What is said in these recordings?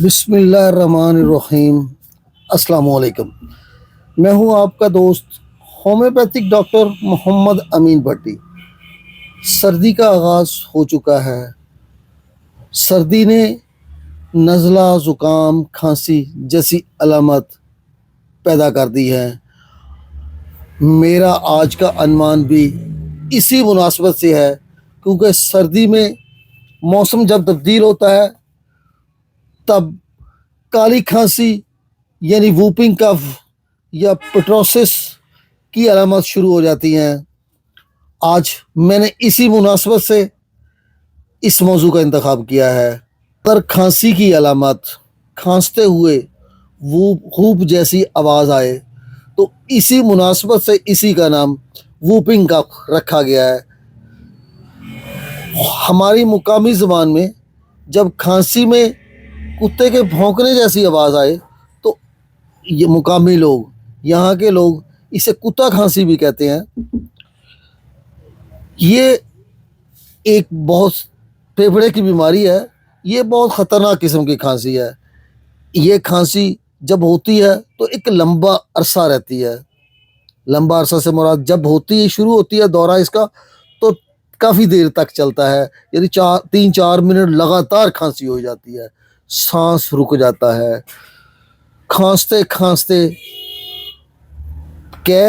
بسم اللہ الرحمن الرحیم۔ السلام علیکم، میں ہوں آپ کا دوست ہومیوپیتھک ڈاکٹر محمد امین بھٹی۔ سردی کا آغاز ہو چکا ہے۔ سردی نے نزلہ، زکام، کھانسی جیسی علامت پیدا کر دی ہے۔ میرا آج کا عنوان بھی اسی مناسبت سے ہے، کیونکہ سردی میں موسم جب تبدیل ہوتا ہے تب کالی کھانسی یعنی ووپنگ کف یا پٹروسس کی علامات شروع ہو جاتی ہیں۔ آج میں نے اسی مناسبت سے اس موضوع کا انتخاب کیا ہے۔ اگر کھانسی کی علامات کھانستے ہوئے ووپ جیسی آواز آئے تو اسی مناسبت سے اسی کا نام ووپنگ کف رکھا گیا ہے۔ ہماری مقامی زبان میں جب کھانسی میں کتے کے بھونکنے جیسی آواز آئے تو یہ مقامی لوگ، یہاں کے لوگ اسے کتا کھانسی بھی کہتے ہیں۔ یہ ایک بہت پھیپھڑے کی بیماری ہے، یہ بہت خطرناک قسم کی کھانسی ہے۔ یہ کھانسی جب ہوتی ہے تو ایک لمبا عرصہ رہتی ہے۔ لمبا عرصہ سے مراد جب شروع ہوتی ہے دورہ اس کا تو کافی دیر تک چلتا ہے، یعنی 3-4 منٹ لگاتار کھانسی ہو جاتی ہے، سانس رک جاتا ہے، کھانستے کھانستے قے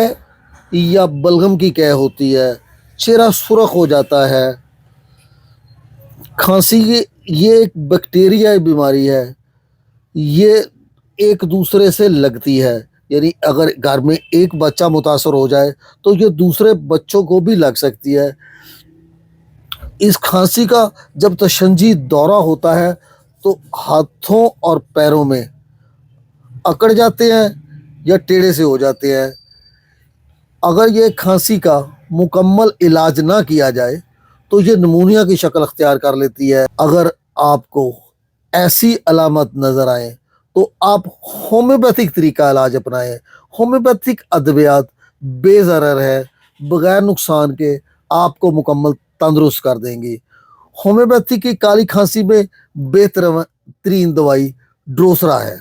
یا بلغم کی قے ہوتی ہے، چہرہ سرخ ہو جاتا ہے۔ کھانسی یہ ایک بیکٹیریائی بیماری ہے، یہ ایک دوسرے سے لگتی ہے، یعنی اگر گھر میں ایک بچہ متاثر ہو جائے تو یہ دوسرے بچوں کو بھی لگ سکتی ہے۔ اس کھانسی کا جب تشنجی دورہ ہوتا ہے تو ہاتھوں اور پیروں میں اکڑ جاتے ہیں یا ٹیڑھے سے ہو جاتے ہیں۔ اگر یہ کھانسی کا مکمل علاج نہ کیا جائے تو یہ نمونیا کی شکل اختیار کر لیتی ہے۔ اگر آپ کو ایسی علامت نظر آئیں تو آپ ہومیوپیتھک طریقہ علاج اپنائیں۔ ہومیوپیتھک ادویات بے ضرر ہے، بغیر نقصان کے آپ کو مکمل تندرست کر دیں گی۔ ہومیوپیتھی کی کالی کھانسی میں بہترین دوائی ڈروسرا ہے۔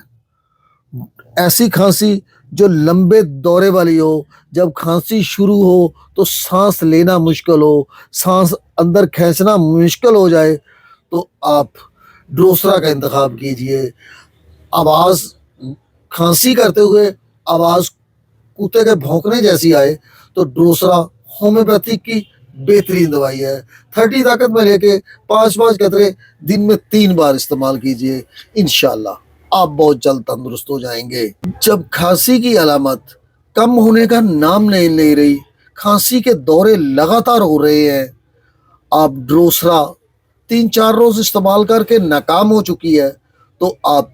ایسی کھانسی جو لمبے دورے والی ہو، جب کھانسی شروع ہو تو سانس لینا مشکل ہو، سانس اندر کھینچنا مشکل ہو جائے تو آپ ڈروسرا کا انتخاب کیجئے۔ آواز کھانسی کرتے ہوئے آواز کتے کے بھونکنے جیسی آئے تو ڈروسرا ہومیوپیتھی کی بہترین دوائی ہے۔ 30 طاقت میں لے کے 5 قطرے دن میں 3 بار استعمال کیجئے، انشاءاللہ آپ بہت جلد تندرست ہو جائیں گے۔ جب کھانسی کی علامت کم ہونے کا نام نہیں لے رہی، کھانسی کے دورے لگاتار ہو رہے ہیں، آپ ڈروسرا 3-4 روز استعمال کر کے ناکام ہو چکی ہے تو آپ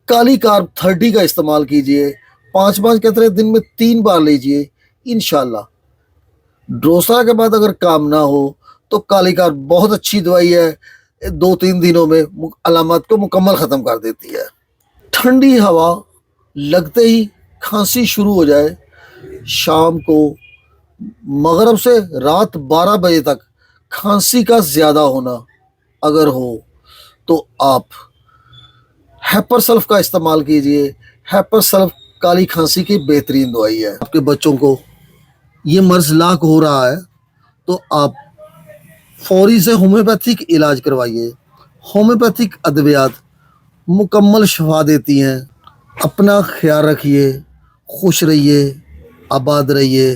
کالی کارب 30 کا استعمال کیجئے، 5 قطرے دن میں 3 بار لیجئے، انشاءاللہ ڈروسرا کے بعد اگر کام نہ ہو تو کالی کارب بہت اچھی دوائی ہے، 2-3 دنوں میں علامات کو مکمل ختم کر دیتی ہے۔ ٹھنڈی ہوا لگتے ہی کھانسی شروع ہو جائے، شام کو مغرب سے رات 12 بجے تک کھانسی کا زیادہ ہونا اگر ہو تو آپ ہیپر سلف کا استعمال کیجئے۔ ہیپر سلف کالی کھانسی کی بہترین دوائی ہے۔ آپ کے بچوں کو یہ مرض لاحق ہو رہا ہے تو آپ فوری سے ہومیوپیتھک علاج کروائیے۔ ہومیوپیتھک ادویات مکمل شفا دیتی ہیں۔ اپنا خیال رکھیے، خوش رہیے، آباد رہیے۔